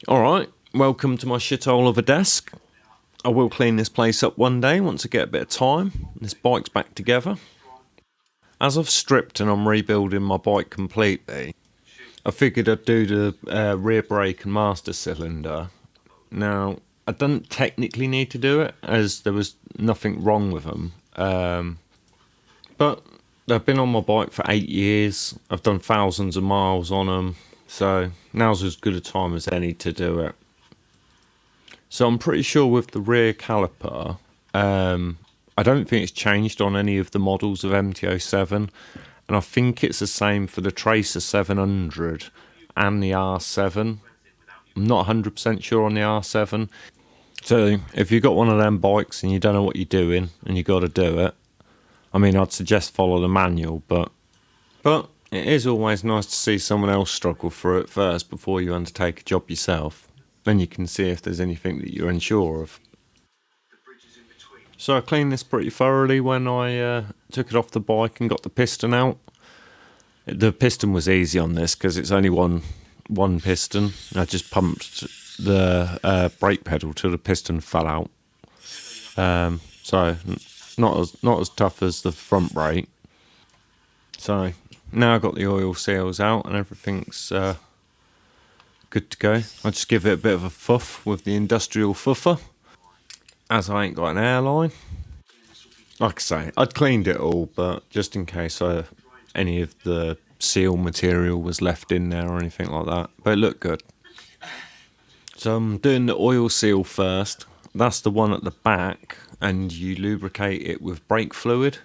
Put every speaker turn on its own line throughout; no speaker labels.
Alright, welcome to my shithole of a desk. I will clean this place up one day once I get a bit of time. This bike's back together. As I've stripped and I'm rebuilding my bike completely, I figured I'd do the rear brake and master cylinder. Now, I don't technically need to do it as there was nothing wrong with them. But they've been on my bike for 8 years. I've done thousands of miles on them. So now's as good a time as any to do it. So I'm pretty sure with the rear caliper, I don't think it's changed on any of the models of MT07. And I think it's the same for the Tracer 700 and the R7. I'm not 100% sure on the R7. So if you've got one of them bikes and you don't know what you're doing and you got to do it, I mean, I'd suggest follow the manual, but it is always nice to see someone else struggle through it first before you undertake a job yourself. Then you can see if there's anything that you're unsure of. So I cleaned this pretty thoroughly when I took it off the bike and got the piston out. The piston was easy on this because it's only one piston. I just pumped the brake pedal till the piston fell out. So not as tough as the front brake. So now I've got the oil seals out and everything's good to go. I'll just give it a bit of a fuff with the industrial fuffer, as I ain't got an airline. Like I say, I'd cleaned it all, but just in case any of the seal material was left in there or anything like that. But it looked good. So I'm doing the oil seal first. That's the one at the back, and you lubricate it with brake fluid.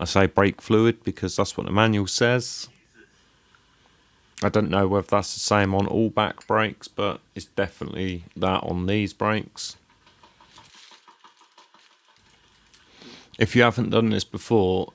I say brake fluid because that's what the manual says. I don't know whether that's the same on all back brakes, but it's definitely that on these brakes. If you haven't done this before,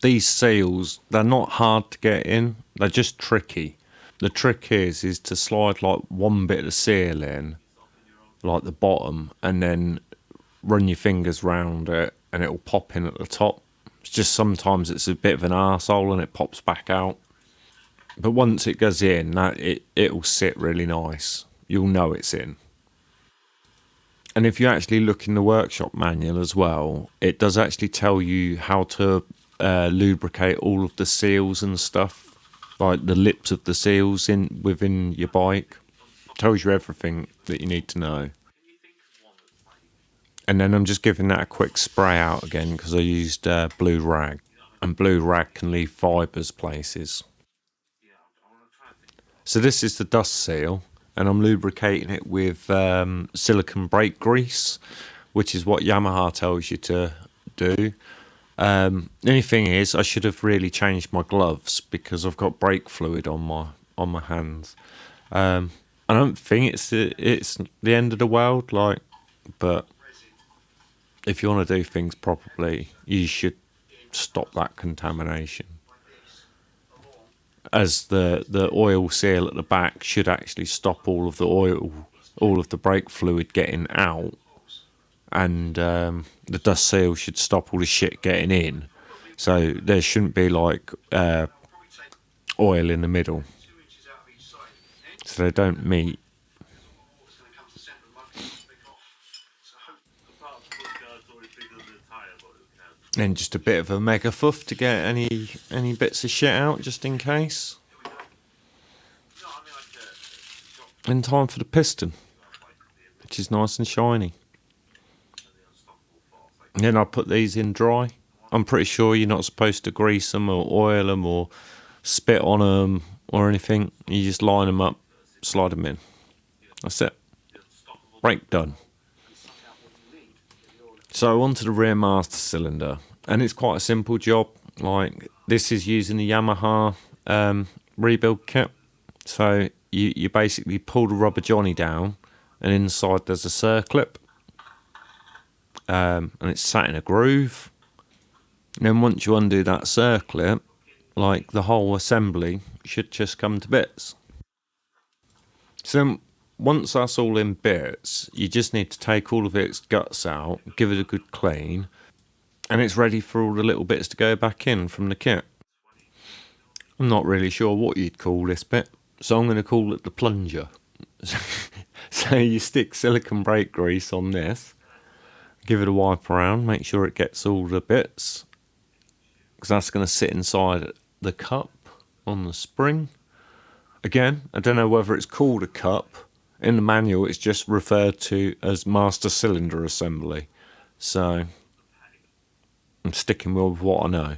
these seals, they're not hard to get in, they're just tricky. The trick is to slide like one bit of seal in, like the bottom, and then run your fingers round it and it'll pop in at the top. It's just sometimes it's a bit of an arsehole and it pops back out. But once it goes in, it'll sit really nice. You'll know it's in. And if you actually look in the workshop manual as well, it does actually tell you how to lubricate all of the seals and stuff, like the lips of the seals within your bike. It tells you everything that you need to know. And then I'm just giving that a quick spray out again because I used blue rag, and blue rag can leave fibres places. So this is the dust seal, and I'm lubricating it with silicone brake grease, which is what Yamaha tells you to do. The only thing is, I should have really changed my gloves because I've got brake fluid on my hands. I don't think it's the end of the world, but if you want to do things properly, you should stop that contamination. As the oil seal at the back should actually stop all of the brake fluid getting out, and the dust seal should stop all the shit getting in. So there shouldn't be like oil in the middle, so they don't meet. Then just a bit of a mega fuff to get any bits of shit out, just in case. In time for the piston, which is nice and shiny. And then I put these in dry. I'm pretty sure you're not supposed to grease them or oil them or spit on them or anything. You just line them up, slide them in. That's it. Brake done. So onto the rear master cylinder, and it's quite a simple job. Like, this is using the Yamaha rebuild kit. So you basically pull the rubber johnny down, and inside there's a circlip, and it's sat in a groove. And then once you undo that circlip, like, the whole assembly should just come to bits. So once that's all in bits, you just need to take all of its guts out, give it a good clean, and it's ready for all the little bits to go back in from the kit. I'm not really sure what you'd call this bit. So I'm going to call it the plunger. So you stick silicone brake grease on this, give it a wipe around, make sure it gets all the bits, because that's going to sit inside the cup on the spring. Again, I don't know whether it's called a cup. In the manual, it's just referred to as master cylinder assembly. So I'm sticking with what I know.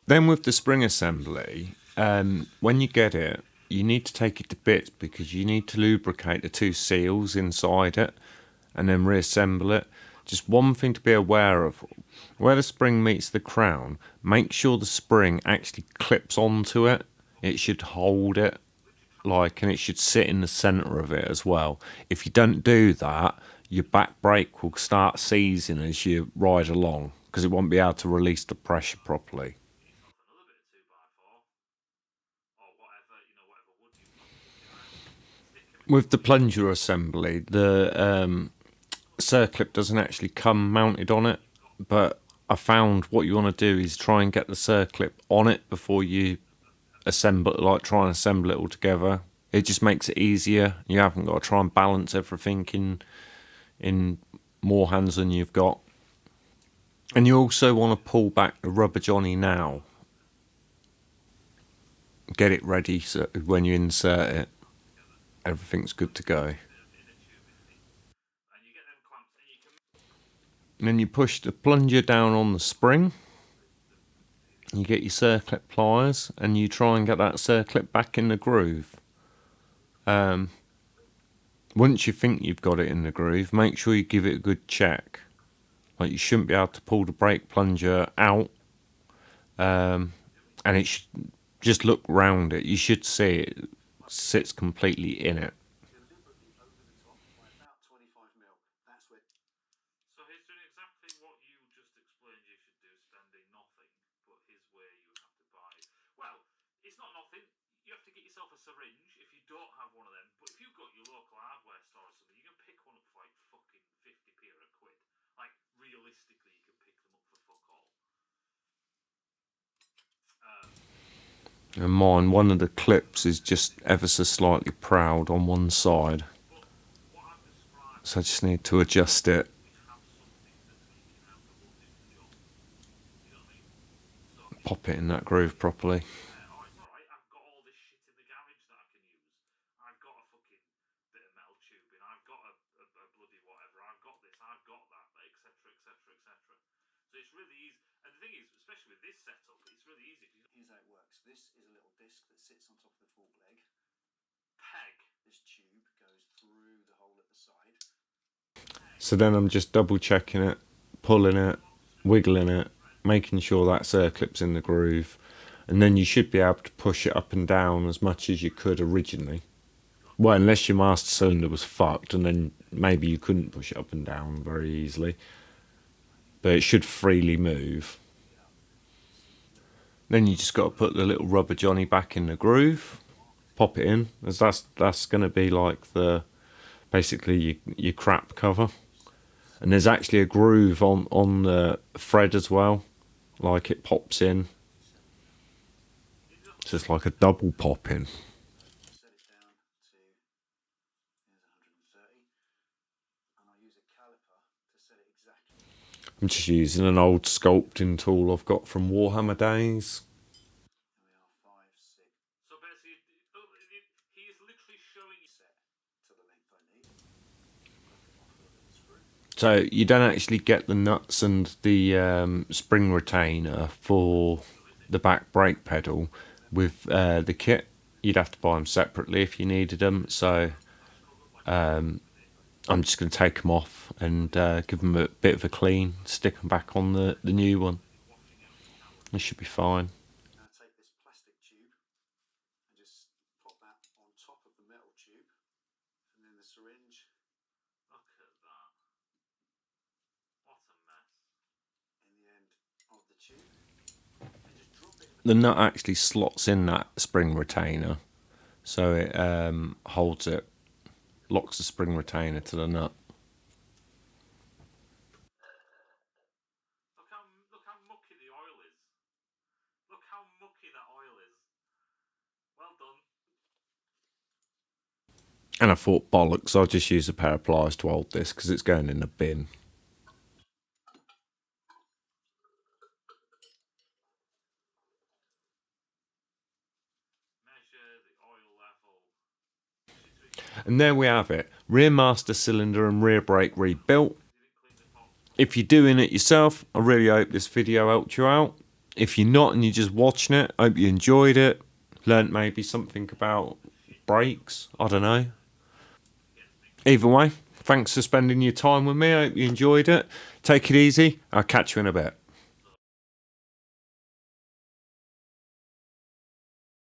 Then with the spring assembly, when you get it, you need to take it to bits because you need to lubricate the two seals inside it and then reassemble it. Just one thing to be aware of, where the spring meets the crown, make sure the spring actually clips onto it. It should hold it, and it should sit in the centre of it as well. If you don't do that, your back brake will start seizing as you ride along because it won't be able to release the pressure properly. With the plunger assembly, the circlip doesn't actually come mounted on it, but I found what you want to do is try and get the circlip on it before you assemble, try and assemble it all together. It just makes it easier. You haven't got to try and balance everything in more hands than you've got. And you also want to pull back the rubber johnny now. Get it ready so when you insert it, everything's good to go. And then you push the plunger down on the spring. You get your circlip pliers and you try and get that circlip back in the groove. Once you think you've got it in the groove, make sure you give it a good check. You shouldn't be able to pull the brake plunger out, and it should just look round it. You should see it sits completely in it. And mine, one of the clips is just ever so slightly proud on one side, so I just need to adjust it. Pop it in that groove properly. So then I'm just double checking it, pulling it, wiggling it, making sure that circlip's in the groove, and then you should be able to push it up and down as much as you could originally. Well, unless your master cylinder was fucked, and then maybe you couldn't push it up and down very easily. But it should freely move. Then you just got to put the little rubber johnny back in the groove, pop it in, as that's going to be like basically your crap cover. And there's actually a groove on the thread as well, like it pops in. So it's like a double pop in. I'm just using an old sculpting tool I've got from Warhammer days. So you don't actually get the nuts and the spring retainer for the back brake pedal with the kit. You'd have to buy them separately if you needed them. So I'm just going to take them off and give them a bit of a clean, stick them back on the new one. It should be fine. The nut actually slots in that spring retainer, so it holds it, locks the spring retainer to the nut.
how mucky that oil is. Well done.
And I thought, bollocks, I'll just use a pair of pliers to hold this because it's going in the bin.
Measure the oil level.
And there we have it. Rear master cylinder and rear brake rebuilt. If you're doing it yourself, I really hope this video helped you out. If you're not and you're just watching it, I hope you enjoyed it. Learned maybe something about brakes. I don't know. Either way, thanks for spending your time with me. I hope you enjoyed it. Take it easy. I'll catch you in a bit.